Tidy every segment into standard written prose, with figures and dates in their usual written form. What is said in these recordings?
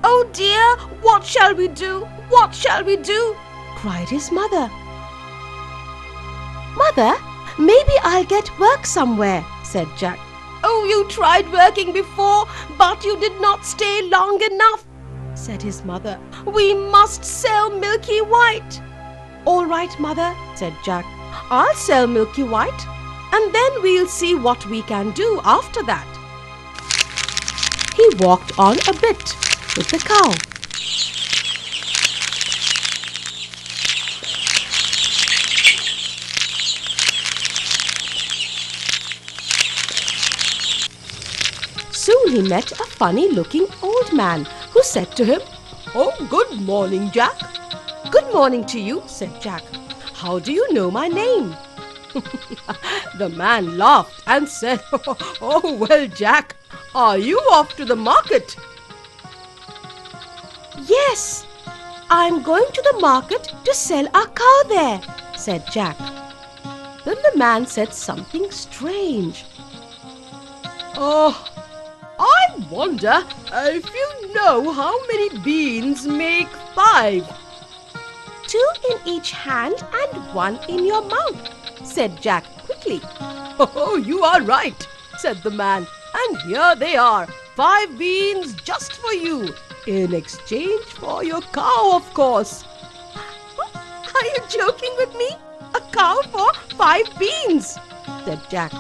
"Oh dear, what shall we do? What shall we do?" cried his mother. "Mother, maybe I'll get work somewhere," said Jack. "Oh, you tried working before, but you did not stay long enough," said his mother. "We must sell Milky White." "All right, mother," said Jack. "I'll sell Milky White, and then we'll see what we can do after that." He walked on a bit with the cow. Soon he met a funny-looking old man who said to him, "Oh, good morning, Jack." "Good morning to you," said Jack. "How do you know my name?" The man laughed and said, "Oh, well, Jack, are you off to the market?" "Yes, I'm going to the market to sell our cow there," said Jack. Then the man said something strange. "Oh, I wonder if you know how many beans make 5. 2 in each hand and 1 in your mouth," said Jack quickly. "Oh, you are right," said the man. "And here they are, 5 beans just for you, in exchange for your cow, of course." "Are you joking with me? A cow for 5 beans?" said Jack.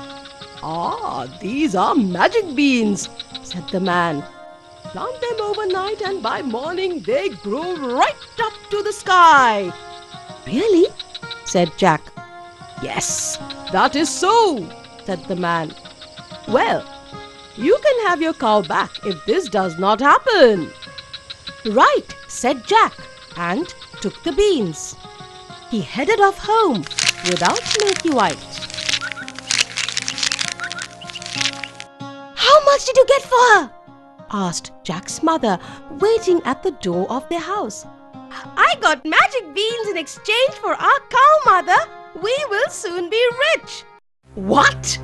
"Ah, these are magic beans," said the man. "Plant them overnight and by morning they grow right up to the sky." "Really?" said Jack. "Yes, that is so," said the man. "Well, you can have your cow back if this does not happen." "Right," said Jack, and took the beans. He headed off home without Milky White. "How much did you get for her?" asked Jack's mother, waiting at the door of their house. "I got magic beans in exchange for our cow, mother. We will soon be rich." "What?"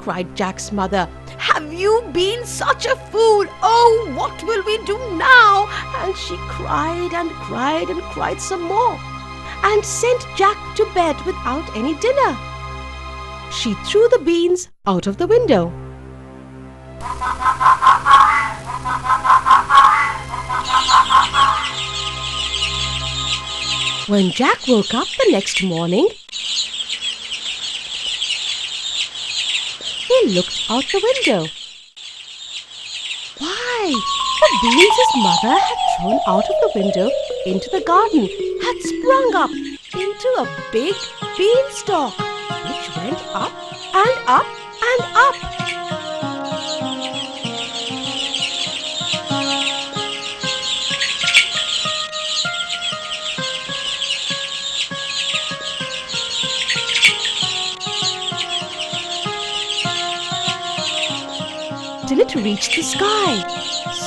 cried Jack's mother. "Have you been such a fool? Oh, what will we do now?" And she cried and cried and cried some more, and sent Jack to bed without any dinner. She threw the beans out of the window. When Jack woke up the next morning, he looked out the window. Why, the beans his mother had thrown out of the window into the garden had sprung up into a big beanstalk, which went up and up and up. Till it reached the sky.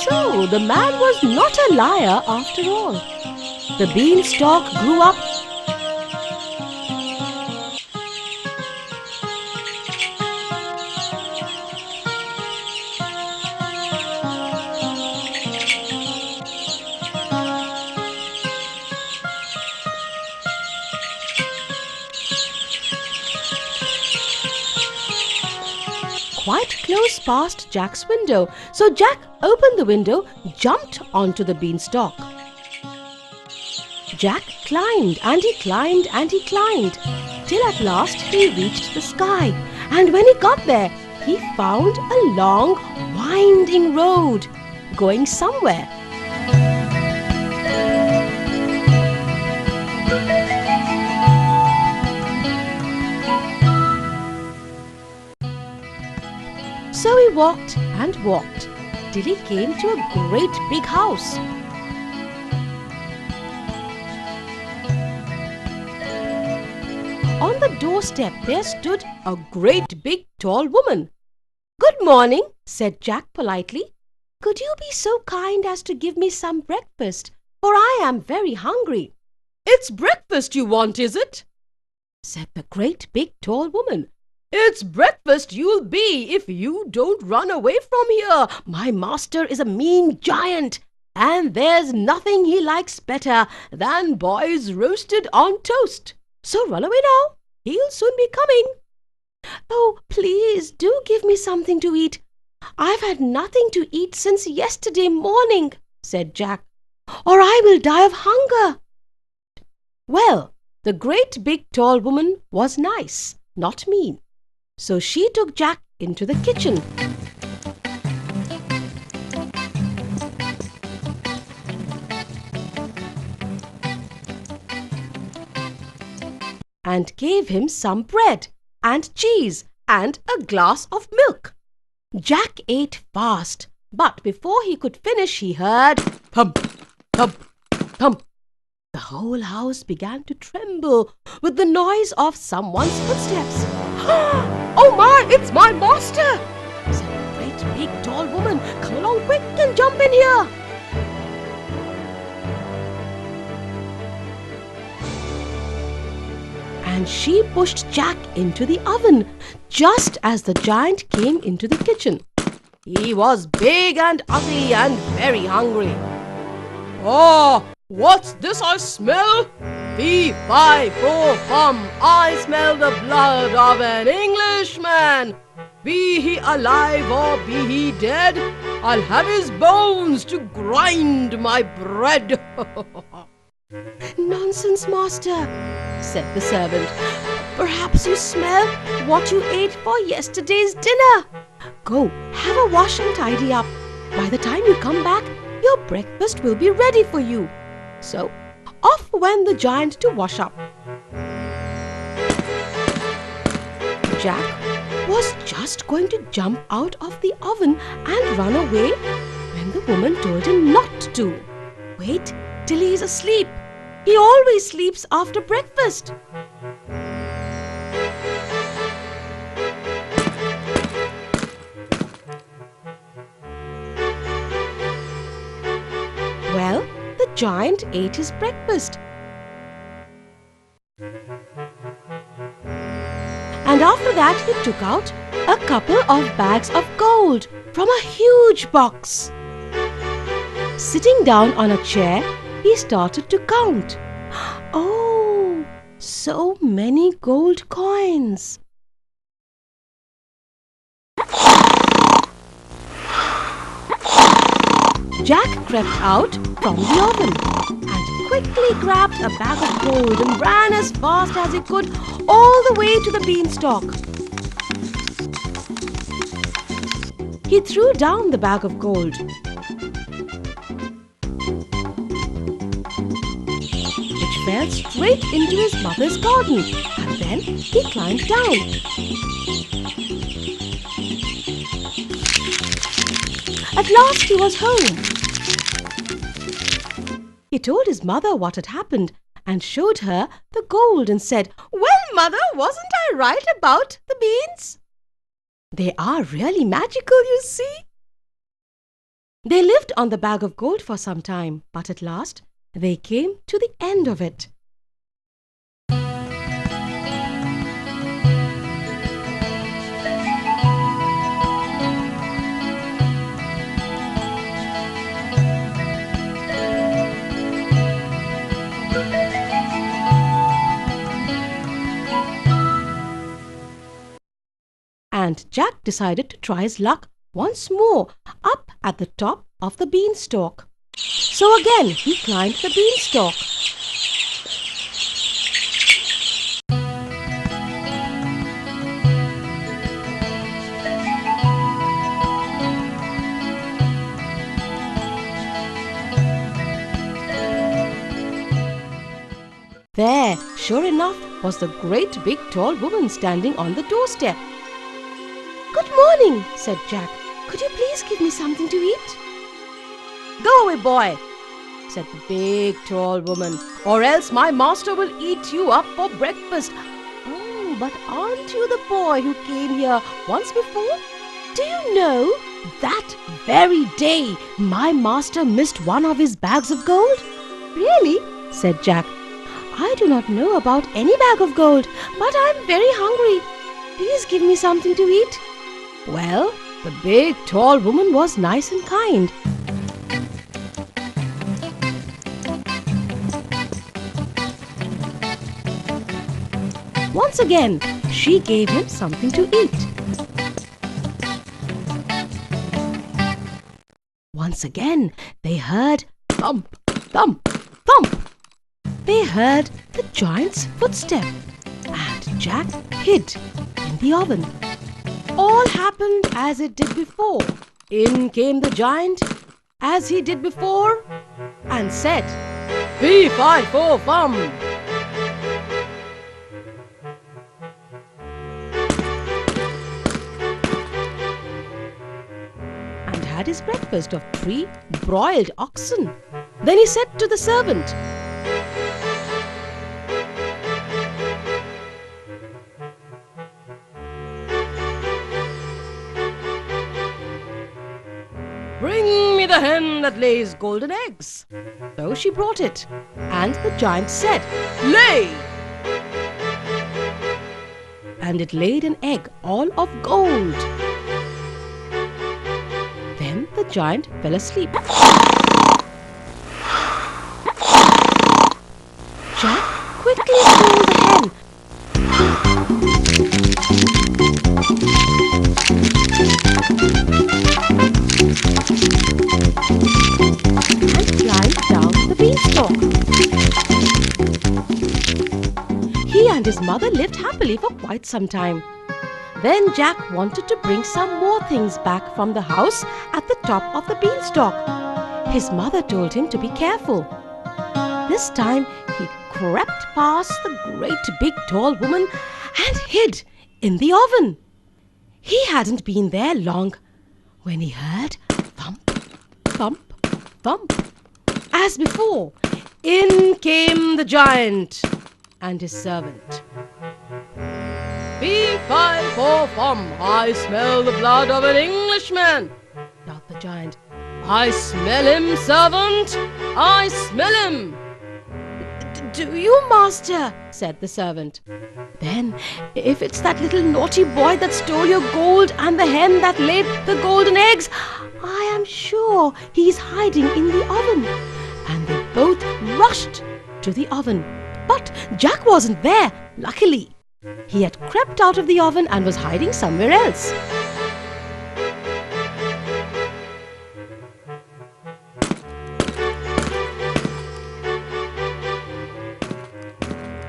So the man was not a liar after all. The beanstalk grew up quite close past Jack's window. So Jack opened the window, jumped onto the beanstalk. Jack climbed and he climbed and he climbed, till at last he reached the sky. And when he got there, he found a long, winding road going somewhere. So he walked and walked till he came to a great big house. On the doorstep there stood a great big tall woman. "Good morning," said Jack politely. "Could you be so kind as to give me some breakfast, for I am very hungry." "It's breakfast you want, is it?" said the great big tall woman. "It's breakfast you'll be if you don't run away from here. My master is a mean giant, and there's nothing he likes better than boys roasted on toast. So run away now. He'll soon be coming." "Oh, please do give me something to eat. I've had nothing to eat since yesterday morning," said Jack, "or I will die of hunger." Well, the great big tall woman was nice, not mean. So she took Jack into the kitchen and gave him some bread and cheese and a glass of milk. Jack ate fast, but before he could finish, he heard thump, thump, thump. The whole house began to tremble with the noise of someone's footsteps. "Oh my, it's my master!" said the great big tall woman. "Come along quick and jump in here." And she pushed Jack into the oven just as the giant came into the kitchen. He was big and ugly and very hungry. "Oh, what's this I smell? Fee, fi, fo, fum, I smell the blood of an Englishman. Be he alive or be he dead, I'll have his bones to grind my bread." "Nonsense, master," said the servant. "Perhaps you smell what you ate for yesterday's dinner. Go, have a wash and tidy up. By the time you come back, your breakfast will be ready for you." So off went the giant to wash up. Jack was just going to jump out of the oven and run away when the woman told him not to. "Wait till he's asleep. He always sleeps after breakfast." Well, the giant ate his breakfast. And after that, he took out a couple of bags of gold from a huge box. Sitting down on a chair, he started to count. Oh, so many gold coins. Jack crept out from the oven and quickly grabbed a bag of gold and ran as fast as he could all the way to the beanstalk. He threw down the bag of gold. Which fell straight into his mother's garden, and then he climbed down. At last he was home. He told his mother what had happened and showed her the gold and said, "Well, mother, wasn't I right about the beans? They are really magical, you see." They lived on the bag of gold for some time, but at last they came to the end of it. And Jack decided to try his luck once more up at the top of the beanstalk. So again he climbed the beanstalk. There, sure enough, was the great big tall woman standing on the doorstep. "Good morning," said Jack. "Could you please give me something to eat?" "Go away, boy," said the big tall woman, "or else my master will eat you up for breakfast." "Oh, but aren't you the boy who came here once before? Do you know, that very day my master missed one of his bags of gold?" "Really?" said Jack. "I do not know about any bag of gold, but I'm very hungry. Please give me something to eat." Well, the big tall woman was nice and kind. Once again, she gave him something to eat. Once again, they heard thump, thump, thump. They heard the giant's footstep, and Jack hid in the oven. All happened as it did before. In came the giant, as he did before, and said, "Fee, fi, fo, fum." And had his breakfast of 3 broiled oxen. Then he said to the servant, "Bring me the hen that lays golden eggs." So she brought it, and the giant said, "Lay!" And it laid an egg all of gold. Then the giant fell asleep. Jack quickly stole the hen and climbed down the beanstalk. He and his mother lived happily for quite some time. Then Jack wanted to bring some more things back from the house at the top of the beanstalk. His mother told him to be careful. This time he crept past the great big tall woman and hid in the oven. He hadn't been there long when he heard thump, thump, thump. As before, in came the giant and his servant. "Fee, fi, fo, fum, I smell the blood of an Englishman," yelled the giant. "I smell him, servant, I smell him." "Do you, master?" said the servant. "Then, if it's that little naughty boy that stole your gold and the hen that laid the golden eggs, I am sure he's hiding in the oven." And they both rushed to the oven. But Jack wasn't there, luckily. He had crept out of the oven and was hiding somewhere else.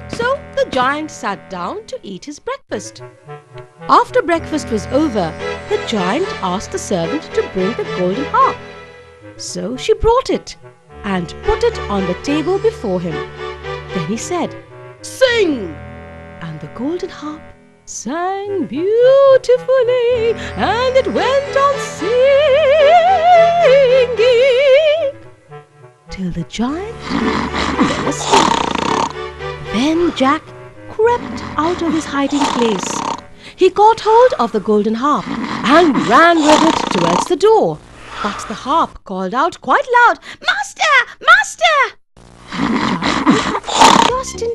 So the giant sat down to eat his breakfast. After breakfast was over, the giant asked the servant to bring the golden harp. So she brought it and put it on the table before him. Then he said, "Sing!" And the golden harp sang beautifully, and it went on singing till the giant fell asleep. Then Jack crept out of his hiding place. He caught hold of the golden harp and ran with it towards the door. But the harp called out quite loud, "Master! Master!" And the giant woke up just in